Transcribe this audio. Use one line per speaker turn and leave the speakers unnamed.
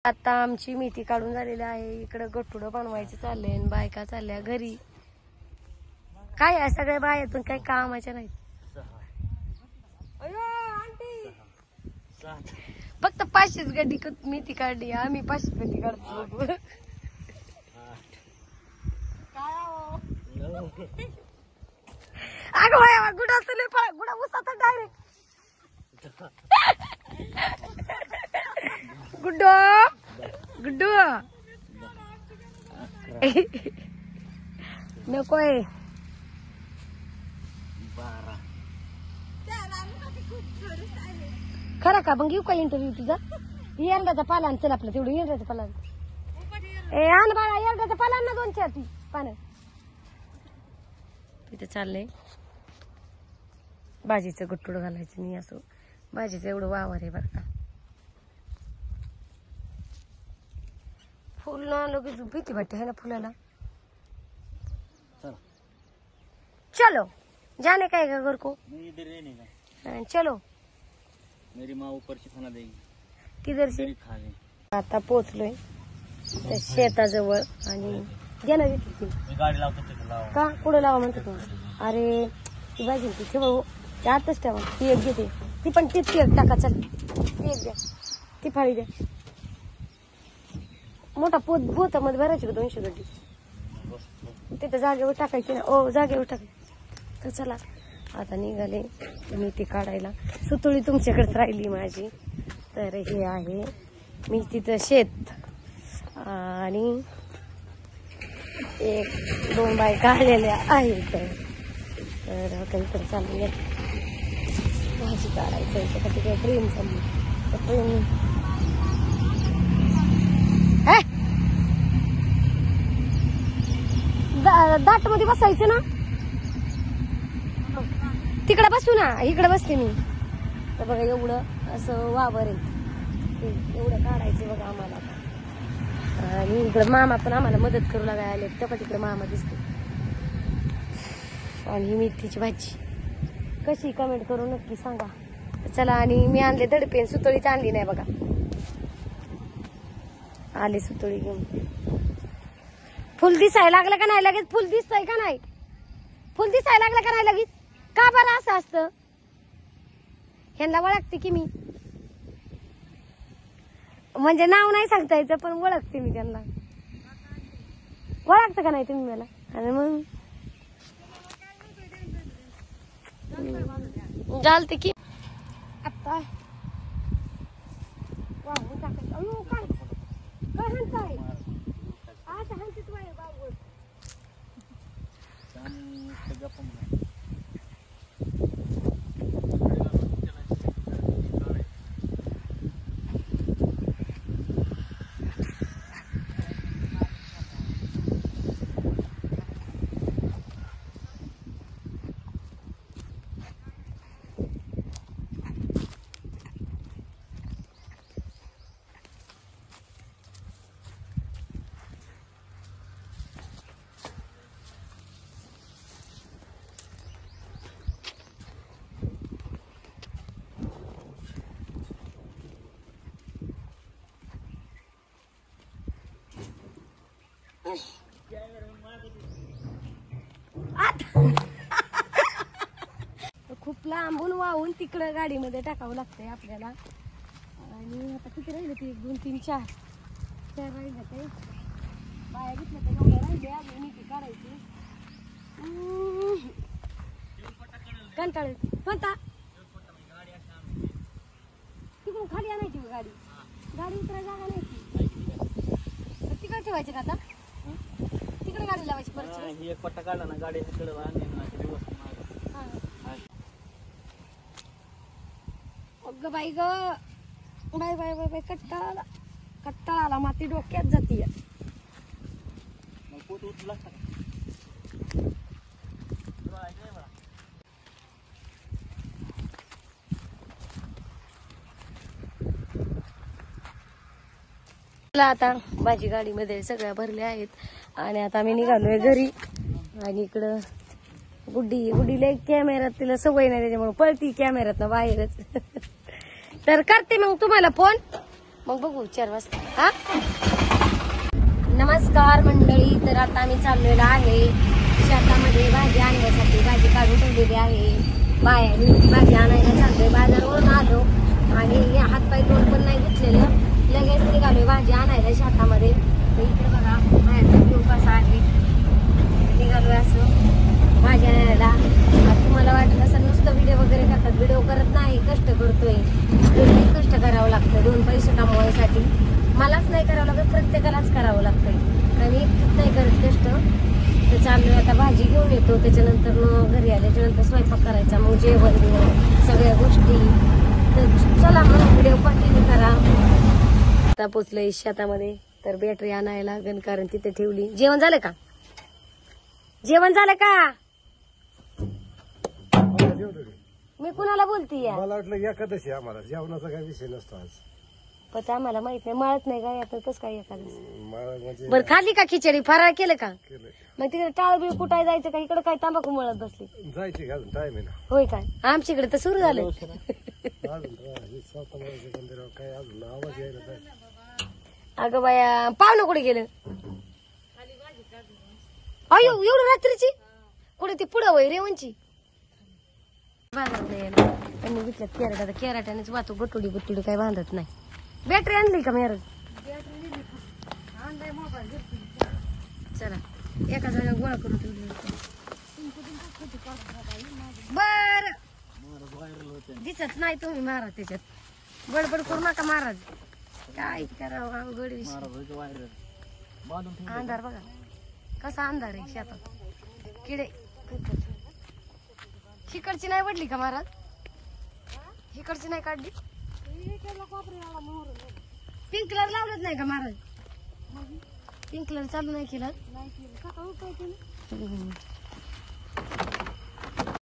आता आमची मेथी काढून झालेली आहे. इकडे गट्टुडं बनवायचं चाललंय, बायका चालल्या घरी. काय आहे सगळ्या बायातून काही कामाच्या नाहीत. फक्त 500 गड्डी मेथी काढली. आम्ही 500 गड्डी काढतो. अगं बाया गुडा तुले गुडा उसात डायरेक्ट गुड्डो गुड्डू नकोय. खरं का? मग घेऊ का इंटरव्ह्यू तुझा? यंदाचा पाला चल आपलं तेवढं यंदाचा पाला. ए आण बाळा यंदाचा पाला ना 2-4 ती पानं. तिथे चाललंय भाजीचं गट्टुड घालायचं नाही. असं भाजीचं एवढं वावर आहे बरं का. फुल ना लगेच भीती वाटते है ना फुलाला. चलो जाने का है घर को?
इधर रहने का.
चलो.
मेरी माँ ऊपर से खाना देगी.
किधर से?
खा ले.
आता पोहोचलोय त्या शेताजवळ आणि घे ना
गाडी लावतो तिथे लावा.
का पुढे लावा म्हणतो तू? अरे ती भाजी ती ठेवा ते आताच ठेवा. ती एक घेते ती पण तीच एक टाका. चल ती एक द्या ती फाळी द्या. मोठा पोतामध्ये भरायची का 200 गड्डी? तिथे जागेवर टाकायची ना. ओ जागेवर टाकायची. तर चला आता निघाले मेथी काढायला. सुतुळी तुमच्याकडेच राहिली माझी. तर हे आहे मी तिथं शेत आणि 1-2 बायका आलेल्या आहेत. तर काहीतरी चालली भाजी काढायचं याच्यासाठी काही ट्रेन चालली. तर ट्रेन दाट मध्ये बसायचं ना. तिकडे बसू ना. इकडे बसते मी. तर बघा एवढं असं वावर आहे. एवढं काढायचं बघा आम्हाला. आणि इकडे मामा पण आम्हाला मदत करू लागायला आले. तेव्हा तिकडे मामा दिसते. आणि ही मेथीची भाजी कशी कमेंट करून नक्की सांगा. चला आणि मी आणले दडपे. सुतळीच आणली नाही बघा. आले सुतळी घेऊन. फुल दिसायला लागलं का नाही लगेच? फुल दिसतंय का नाही? फुल दिसायला लागलं का नाही लगेच? का बरं असं असतं? ह्यांना ओळखते की मी. म्हणजे नाव नाही सांगता यायचं पण ओळखते मी त्यांना. ओळखतं का नाही तुम्ही मला? आणि मग चालते की आता वाहून टाकायचं. अयो काय काय हाणताय? आता हाणते तू आहे बाबू. खूप लांबून वाहून तिकडं गाडीमध्ये टाकावं लागतंय आपल्याला. आणि आता किती राहिले ते? 1 2 3 4 राहिले ते. बाया घेतल्या तर एवढ्या राहिले. अजून मेथी काढायची. कंटाळ कोणता? तिकडून खाली आणायची गाडी. गाडी उतरायला जागा नाही. तिकडे ठेवायची का आता? तिकडे गाडी लावायची परत.
एक पट्टा काढला ना गाडी तिकडे
अगं बाई ग बाय बाय बाय बाय. कट्टाळा आला. माती डोक्यात जातीय. आता भाजी गाडीमध्ये सगळ्या भरल्या आहेत. आणि आता आम्ही निघालोय घरी. आणि इकडं गुड्डीला कॅमेऱ्यात तिला सवय नाही त्याच्यामुळे पळती कॅमेऱ्यात ना बाहेरच. तर करते मग तुम्हाला फोन. मग बघू 4 वाजता. हा नमस्कार मंडळी. तर आता आम्ही चाललेलो आहे शेतामध्ये भाजी आणण्यासाठी. भाजी काढून ठेवलेली आहे बायानी. भाजी आणायला चाललोय. बाजारवरून आलो आणि हातपाय तोंड पण नाही घेतलेलं. लगेच निघालोय भाजी आणायला शेतामध्ये. तर इकडे बघा बाहेरचा व्ह्यू कसा आहे. निघालोय असं भाजी आणायला. आता तुम्हाला वाटत असं नुसतं व्हिडिओ वगैरे करतात. व्हिडिओ करत नाही, कष्ट करतोय. कष्ट करावं लागतं 2 पैसे कमवायसाठी. मलाच नाही करावं लागत, प्रत्येकालाच करावं लागतंय. आणि एकटीच नाही करत कष्ट. तर चाललोय आता भाजी घेऊन येतो. त्याच्यानंतर मग घरी आल्याच्यानंतर स्वयंपाक करायचा, मग जेवण सगळ्या गोष्टी. तर चला मग व्हिडिओ कंटिन्यू करा. आता पोचलोय शेतामध्ये. तर बॅटरी आणायला लागेल कारण तिथे ठेवली. जेवण झालं का? जेवण झालं का? मी कुणाला बोलतीये?
मला वाटलं एकादशी आम्हाला जेवणाचा काही विषय नसतो आज.
पण आम्हाला माहित नाही. मळत नाही का आता कसं काय एखादं.
म्हणजे
बरं खाल्ली का खिचडी? फराळ केलं का?
केलं
मग तिकडे टाळ बिळ कुठाय जायचं का? इकडे काय तांबाखू मळत बसली
जायची का अजून टाइम आहे ना.
होय काय? आमच्याकडे तर सुरू झालं.
अजून हे सातामाळ्याच्या मंदिरावर काय अजून आवाज यायला पाहिजे.
अगं बाया पाहुणं कुठे गेलं? अयो एवढं रात्रीची कुठे ती पुढं वय रेवणची बांधत नाही. त्यांनी घेतल्यात केराट. आता केराट्यानेच वाहतो. गटुडी गुटुडी काही बांधत नाही. बॅटरी आणली का मेरज? चला एका जागा गोळा करून ठेवली. बर दिसत नाही तुम्ही महाराज त्याच्यात. बडबड करू नका महाराज. काय करावं अवघड विषय. अंधार बघा कसा अंधार आहे शेतात. किडे हिकडची नाही वडली का महाराज? हिकडची नाही काढली? पिंक कलर लावलंच नाही का महाराज? पिंक कलर चालू नाही केला.